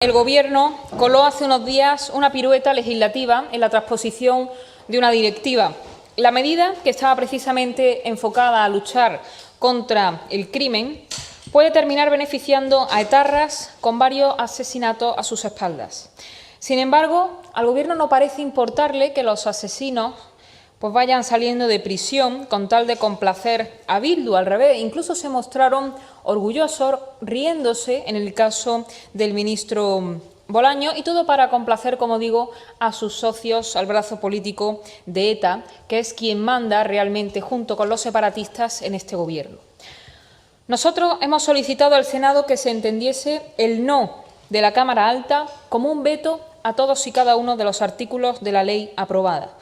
El Gobierno coló hace unos días una pirueta legislativa en la transposición de una directiva. La medida, que estaba precisamente enfocada a luchar contra el crimen, puede terminar beneficiando a etarras con varios asesinatos a sus espaldas. Sin embargo, al Gobierno no parece importarle que los asesinos vayan saliendo de prisión con tal de complacer a Bildu. Al revés, incluso se mostraron orgullosos, riéndose en el caso del ministro Bolaños, y todo para complacer, como digo, a sus socios, al brazo político de ETA, que es quien manda realmente junto con los separatistas en este Gobierno. Nosotros hemos solicitado al Senado que se entendiese el no de la Cámara Alta como un veto a todos y cada uno de los artículos de la ley aprobada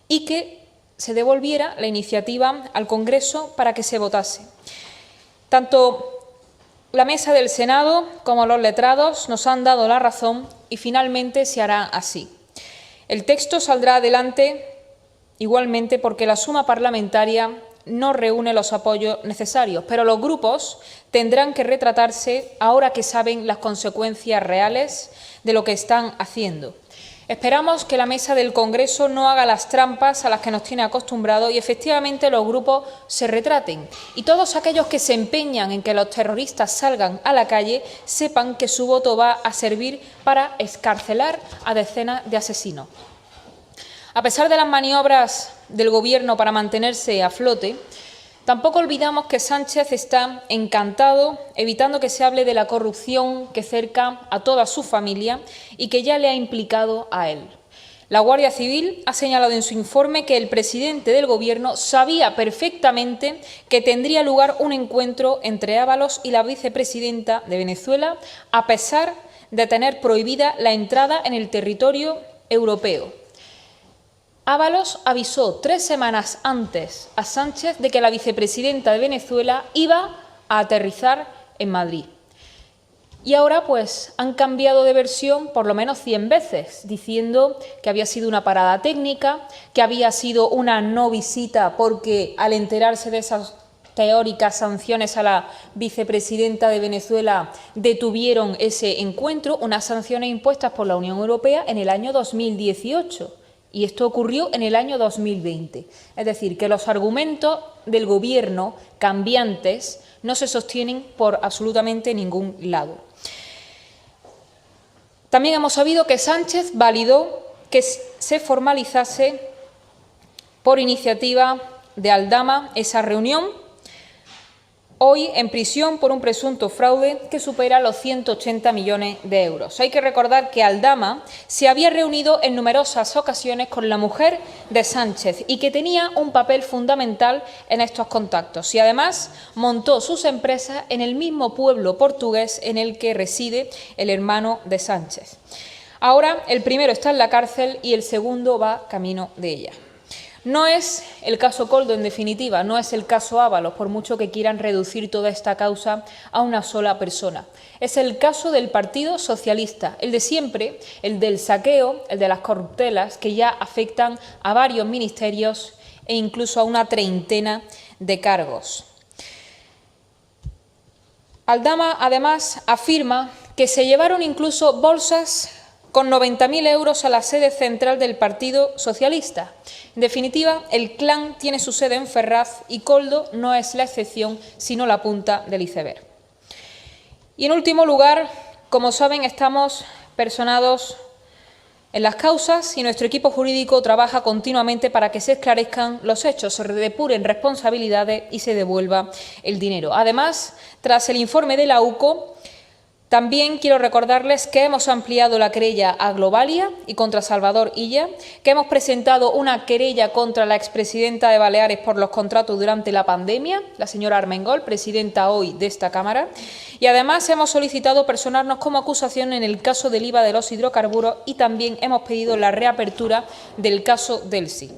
y que se devolviera la iniciativa al Congreso para que se votase. Tanto la mesa del Senado como los letrados nos han dado la razón y finalmente se hará así. El texto saldrá adelante igualmente porque la suma parlamentaria no reúne los apoyos necesarios, pero los grupos tendrán que retratarse ahora que saben las consecuencias reales de lo que están haciendo. Esperamos que la mesa del Congreso no haga las trampas a las que nos tiene acostumbrados y efectivamente los grupos se retraten. Y todos aquellos que se empeñan en que los terroristas salgan a la calle sepan que su voto va a servir para excarcelar a decenas de asesinos. A pesar de las maniobras del Gobierno para mantenerse a flote, tampoco olvidamos que Sánchez está encantado evitando que se hable de la corrupción que cerca a toda su familia y que ya le ha implicado a él. La Guardia Civil ha señalado en su informe que el presidente del Gobierno sabía perfectamente que tendría lugar un encuentro entre Ábalos y la vicepresidenta de Venezuela, a pesar de tener prohibida la entrada en el territorio europeo. Ábalos avisó 3 semanas antes a Sánchez de que la vicepresidenta de Venezuela iba a aterrizar en Madrid. Y ahora han cambiado de versión por lo menos 100 veces, diciendo que había sido una parada técnica, que había sido una no visita porque al enterarse de esas teóricas sanciones a la vicepresidenta de Venezuela detuvieron ese encuentro, unas sanciones impuestas por la Unión Europea en el año 2018. Y esto ocurrió en el año 2020. Es decir, que los argumentos del Gobierno cambiantes no se sostienen por absolutamente ningún lado. También hemos sabido que Sánchez validó que se formalizase por iniciativa de Aldama esa reunión, hoy en prisión por un presunto fraude que supera los 180 millones de euros. Hay que recordar que Aldama se había reunido en numerosas ocasiones con la mujer de Sánchez y que tenía un papel fundamental en estos contactos. Y además montó sus empresas en el mismo pueblo portugués en el que reside el hermano de Sánchez. Ahora el primero está en la cárcel y el segundo va camino de ella. No es el caso Koldo, en definitiva, no es el caso Ábalos, por mucho que quieran reducir toda esta causa a una sola persona. Es el caso del Partido Socialista, el de siempre, el del saqueo, el de las corruptelas, que ya afectan a varios ministerios e incluso a una treintena de cargos. Aldama, además, afirma que se llevaron incluso bolsas con 90.000 euros a la sede central del Partido Socialista. En definitiva, el clan tiene su sede en Ferraz y Koldo no es la excepción, sino la punta del iceberg. Y en último lugar, como saben, estamos personados en las causas y nuestro equipo jurídico trabaja continuamente para que se esclarezcan los hechos, se depuren responsabilidades y se devuelva el dinero. Además, tras el informe de la UCO, también quiero recordarles que hemos ampliado la querella a Globalia y contra Salvador Illa, que hemos presentado una querella contra la expresidenta de Baleares por los contratos durante la pandemia, la señora Armengol, presidenta hoy de esta Cámara, y además hemos solicitado personarnos como acusación en el caso del IVA de los hidrocarburos y también hemos pedido la reapertura del caso Delsi.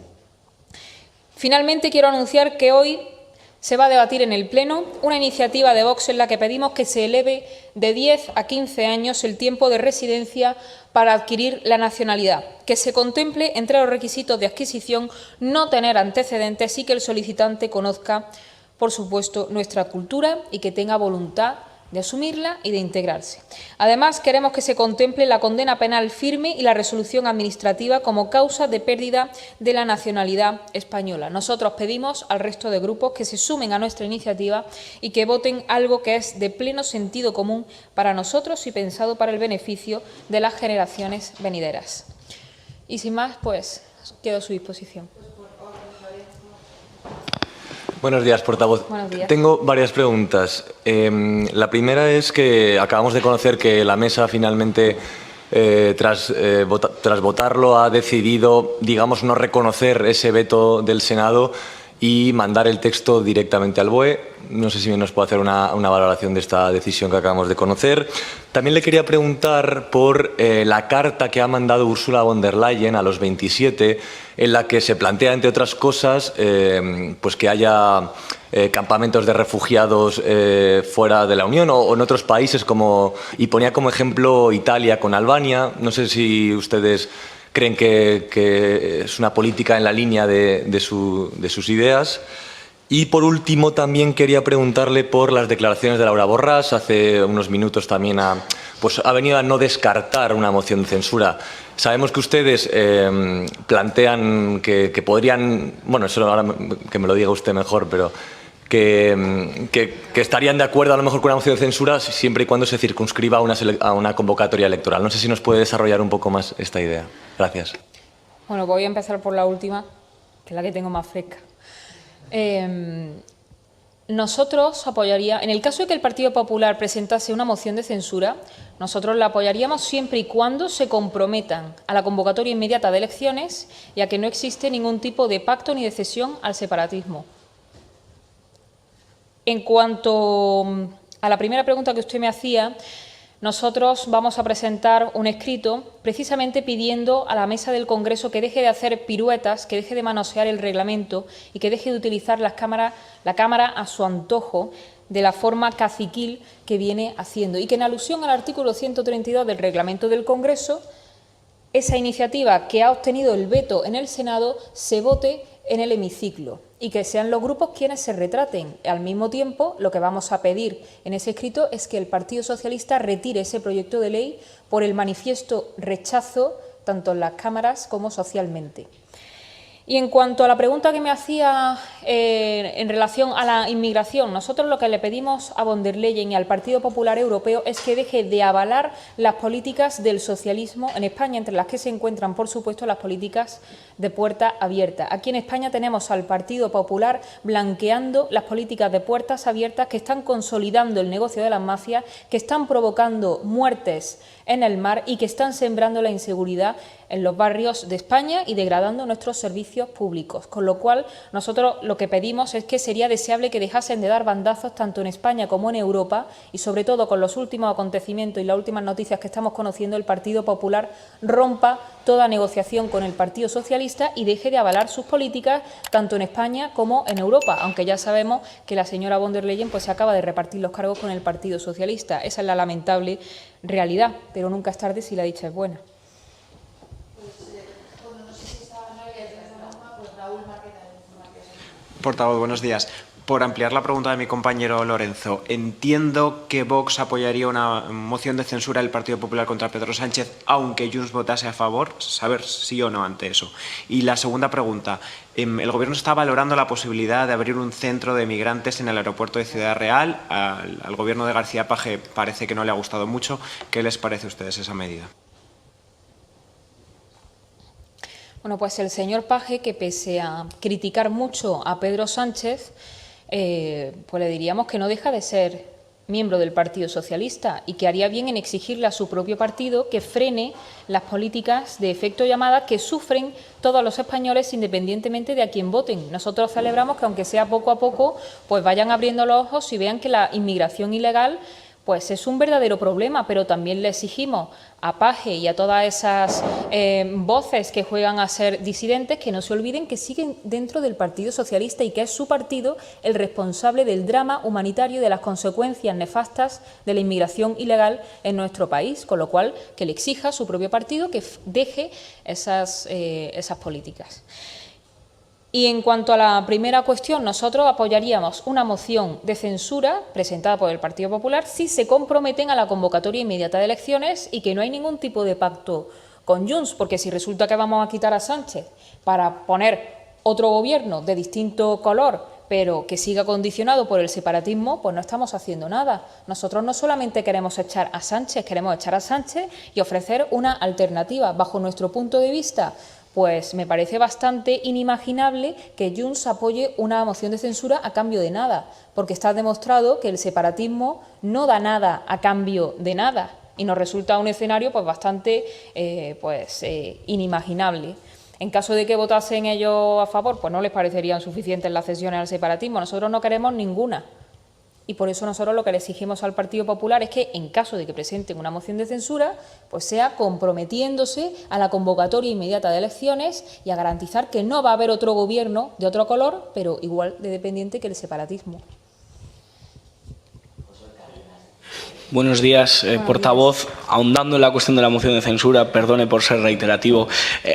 Finalmente, quiero anunciar que hoy se va a debatir en el Pleno una iniciativa de Vox en la que pedimos que se eleve de 10 a 15 años el tiempo de residencia para adquirir la nacionalidad, que se contemple entre los requisitos de adquisición no tener antecedentes y que el solicitante conozca, por supuesto, nuestra cultura y que tenga voluntad de asumirla y de integrarse. Además, queremos que se contemple la condena penal firme y la resolución administrativa como causa de pérdida de la nacionalidad española. Nosotros pedimos al resto de grupos que se sumen a nuestra iniciativa y que voten algo que es de pleno sentido común para nosotros y pensado para el beneficio de las generaciones venideras. Y sin más, pues, quedo a su disposición. Buenos días, portavoz. Buenos días. Tengo varias preguntas. La primera es que acabamos de conocer que la mesa finalmente, tras votarlo, ha decidido, digamos, no reconocer ese veto del Senado y mandar el texto directamente al BOE. No sé si nos puede hacer una valoración de esta decisión que acabamos de conocer. También le quería preguntar por la carta que ha mandado Ursula von der Leyen a los 27, en la que se plantea, entre otras cosas, pues que haya campamentos de refugiados fuera de la Unión o en otros países, y ponía como ejemplo Italia con Albania. No sé si ustedes creen que es una política en la línea de sus ideas. Y, por último, también quería preguntarle por las declaraciones de Laura Borràs. Hace unos minutos también ha venido a no descartar una moción de censura. Sabemos que ustedes plantean que podrían, bueno, eso ahora que me lo diga usted mejor, pero que estarían de acuerdo a lo mejor con una moción de censura siempre y cuando se circunscriba a una convocatoria electoral. No sé si nos puede desarrollar un poco más esta idea. Gracias. Bueno, voy a empezar por la última, que es la que tengo más fresca. Nosotros apoyaríamos, en el caso de que el Partido Popular presentase una moción de censura, nosotros la apoyaríamos siempre y cuando se comprometan a la convocatoria inmediata de elecciones y a que no existe ningún tipo de pacto ni de cesión al separatismo. En cuanto a la primera pregunta que usted me hacía, nosotros vamos a presentar un escrito precisamente pidiendo a la mesa del Congreso que deje de hacer piruetas, que deje de manosear el reglamento y que deje de utilizar la Cámara a su antojo de la forma caciquil que viene haciendo y que, en alusión al artículo 132 del reglamento del Congreso, esa iniciativa que ha obtenido el veto en el Senado se vote en el hemiciclo y que sean los grupos quienes se retraten. Al mismo tiempo, lo que vamos a pedir en ese escrito es que el Partido Socialista retire ese proyecto de ley por el manifiesto rechazo tanto en las cámaras como socialmente. Y en cuanto a la pregunta que me hacía en relación a la inmigración, nosotros lo que le pedimos a von der Leyen y al Partido Popular Europeo es que deje de avalar las políticas del socialismo en España, entre las que se encuentran, por supuesto, las políticas de puerta abierta. Aquí en España tenemos al Partido Popular blanqueando las políticas de puertas abiertas que están consolidando el negocio de las mafias, que están provocando muertes en el mar y que están sembrando la inseguridad en los barrios de España y degradando nuestros servicios públicos. Con lo cual, nosotros lo que pedimos es que sería deseable que dejasen de dar bandazos tanto en España como en Europa y, sobre todo, con los últimos acontecimientos y las últimas noticias que estamos conociendo, el Partido Popular rompa toda negociación con el Partido Socialista y deje de avalar sus políticas tanto en España como en Europa, aunque ya sabemos que la señora von der Leyen se acaba de repartir los cargos con el Partido Socialista. Esa es la lamentable realidad, pero nunca es tarde si la dicha es buena. Portavoz, buenos días. Por ampliar la pregunta de mi compañero Lorenzo, entiendo que Vox apoyaría una moción de censura del Partido Popular contra Pedro Sánchez, aunque Junts votase a favor, saber sí o no ante eso. Y la segunda pregunta, el Gobierno está valorando la posibilidad de abrir un centro de migrantes en el aeropuerto de Ciudad Real. Al Gobierno de García Paje parece que no le ha gustado mucho. ¿Qué les parece a ustedes esa medida? Bueno, pues el señor Paje, que pese a criticar mucho a Pedro Sánchez, pues le diríamos que no deja de ser miembro del Partido Socialista y que haría bien en exigirle a su propio partido que frene las políticas de efecto llamada que sufren todos los españoles independientemente de a quién voten. Nosotros celebramos que, aunque sea poco a poco, pues vayan abriendo los ojos y vean que la inmigración ilegal pues es un verdadero problema, pero también le exigimos a Paje y a todas esas voces que juegan a ser disidentes que no se olviden que siguen dentro del Partido Socialista y que es su partido el responsable del drama humanitario y de las consecuencias nefastas de la inmigración ilegal en nuestro país, con lo cual que le exija a su propio partido que deje esas políticas. Y en cuanto a la primera cuestión, nosotros apoyaríamos una moción de censura presentada por el Partido Popular si se comprometen a la convocatoria inmediata de elecciones y que no hay ningún tipo de pacto con Junts, porque si resulta que vamos a quitar a Sánchez para poner otro gobierno de distinto color, pero que siga condicionado por el separatismo, pues no estamos haciendo nada. Nosotros no solamente queremos echar a Sánchez, queremos echar a Sánchez y ofrecer una alternativa. Bajo nuestro punto de vista, pues me parece bastante inimaginable que Junts apoye una moción de censura a cambio de nada, porque está demostrado que el separatismo no da nada a cambio de nada y nos resulta un escenario pues bastante inimaginable. En caso de que votasen ellos a favor, pues no les parecerían suficientes las cesiones al separatismo. Nosotros no queremos ninguna. Y por eso nosotros lo que le exigimos al Partido Popular es que, en caso de que presenten una moción de censura, pues sea comprometiéndose a la convocatoria inmediata de elecciones y a garantizar que no va a haber otro gobierno de otro color, pero igual de dependiente que el separatismo. Buenos días, portavoz. Ahondando en la cuestión de la moción de censura, perdone por ser reiterativo,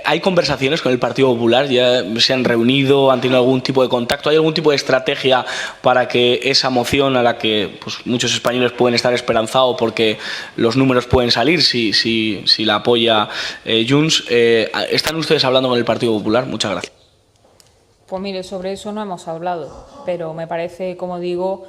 ¿hay conversaciones con el Partido Popular? ¿Ya se han reunido? ¿Han tenido algún tipo de contacto? ¿Hay algún tipo de estrategia para que esa moción, a la que pues, muchos españoles pueden estar esperanzados porque los números pueden salir si la apoya Junts, ¿están ustedes hablando con el Partido Popular? Muchas gracias. Pues mire, sobre eso no hemos hablado, pero me parece, como digo,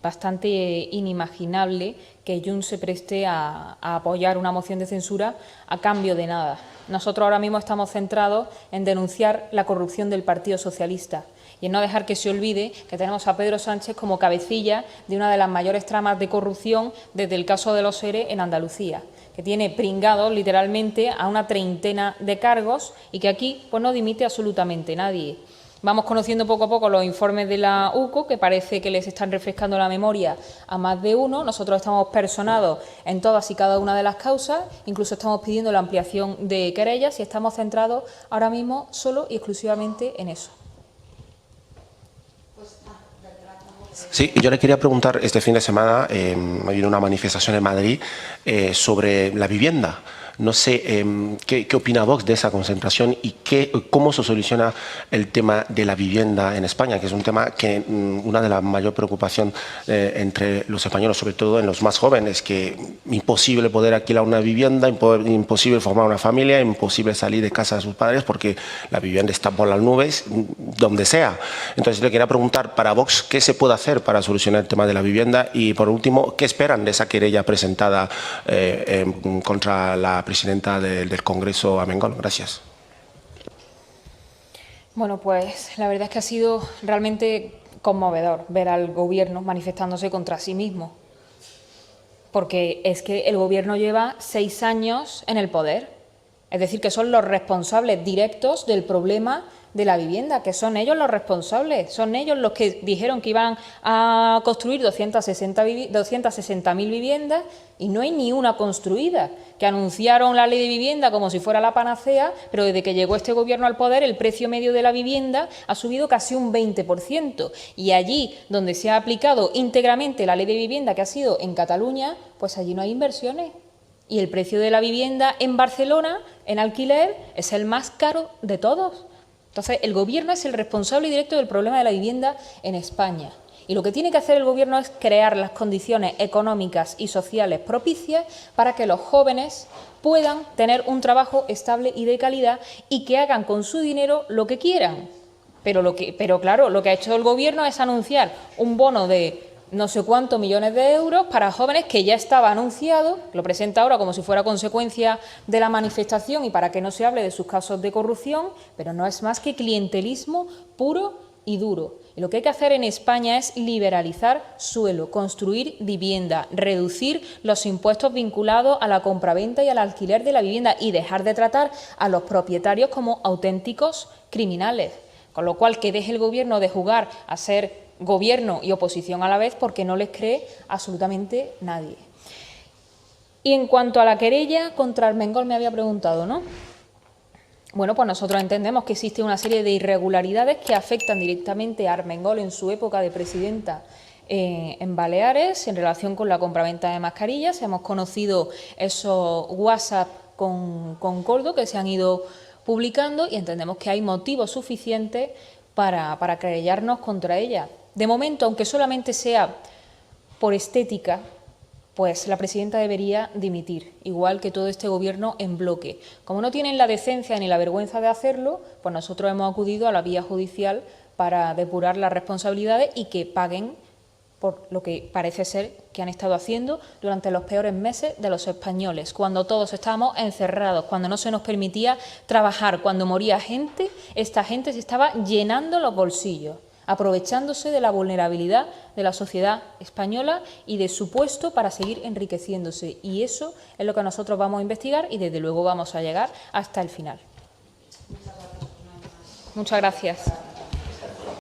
bastante inimaginable que Junts se preste a apoyar una moción de censura a cambio de nada. Nosotros ahora mismo estamos centrados en denunciar la corrupción del Partido Socialista y en no dejar que se olvide que tenemos a Pedro Sánchez como cabecilla de una de las mayores tramas de corrupción desde el caso de los ERE en Andalucía, que tiene pringados literalmente a una treintena de cargos y que aquí pues, no dimite absolutamente nadie. Vamos conociendo poco a poco los informes de la UCO, que parece que les están refrescando la memoria a más de uno. Nosotros estamos personados en todas y cada una de las causas, incluso estamos pidiendo la ampliación de querellas y estamos centrados ahora mismo solo y exclusivamente en eso. Sí, yo le quería preguntar, este fin de semana ha habido una manifestación en Madrid sobre la vivienda. No sé qué opina Vox de esa concentración y cómo se soluciona el tema de la vivienda en España, que es un tema que una de las mayores preocupaciones entre los españoles, sobre todo en los más jóvenes, que imposible poder alquilar una vivienda, imposible formar una familia, imposible salir de casa de sus padres porque la vivienda está por las nubes, donde sea. Entonces le quería preguntar para Vox qué se puede hacer para solucionar el tema de la vivienda y, por último, qué esperan de esa querella presentada contra la presidenta del Congreso, Armengol. Gracias. Bueno, pues la verdad es que ha sido realmente conmovedor ver al Gobierno manifestándose contra sí mismo, porque es que el Gobierno lleva 6 años en el poder, es decir, que son los responsables directos del problema de la vivienda, que son ellos los responsables, son ellos los que dijeron que iban a construir 260.000 viviendas y no hay ni una construida, que anunciaron la ley de vivienda como si fuera la panacea, pero desde que llegó este Gobierno al poder el precio medio de la vivienda ha subido casi un 20% y allí donde se ha aplicado íntegramente la ley de vivienda, que ha sido en Cataluña, pues allí no hay inversiones. Y el precio de la vivienda en Barcelona, en alquiler, es el más caro de todos. Entonces, el Gobierno es el responsable directo del problema de la vivienda en España. Y lo que tiene que hacer el Gobierno es crear las condiciones económicas y sociales propicias para que los jóvenes puedan tener un trabajo estable y de calidad y que hagan con su dinero lo que quieran. Pero claro, lo que ha hecho el Gobierno es anunciar un bono de no sé cuántos millones de euros para jóvenes que ya estaba anunciado, lo presenta ahora como si fuera consecuencia de la manifestación y para que no se hable de sus casos de corrupción, pero no es más que clientelismo puro y duro. Y lo que hay que hacer en España es liberalizar suelo, construir vivienda, reducir los impuestos vinculados a la compraventa y al alquiler de la vivienda y dejar de tratar a los propietarios como auténticos criminales. Con lo cual, que deje el Gobierno de jugar a ser Gobierno y oposición a la vez, porque no les cree absolutamente nadie. Y en cuanto a la querella contra Armengol, me había preguntado, ¿no? Bueno, pues nosotros entendemos que existe una serie de irregularidades que afectan directamente a Armengol en su época de presidenta en Baleares en relación con la compraventa de mascarillas. Hemos conocido esos WhatsApp con Coldo que se han ido publicando y entendemos que hay motivos suficientes para querellarnos contra ella. De momento, aunque solamente sea por estética, pues la presidenta debería dimitir, igual que todo este Gobierno en bloque. Como no tienen la decencia ni la vergüenza de hacerlo, pues nosotros hemos acudido a la vía judicial para depurar las responsabilidades y que paguen por lo que parece ser que han estado haciendo durante los peores meses de los españoles, cuando todos estábamos encerrados, cuando no se nos permitía trabajar, cuando moría gente, esta gente se estaba llenando los bolsillos, aprovechándose de la vulnerabilidad de la sociedad española y de su puesto para seguir enriqueciéndose. Y eso es lo que nosotros vamos a investigar y desde luego vamos a llegar hasta el final. Muchas gracias.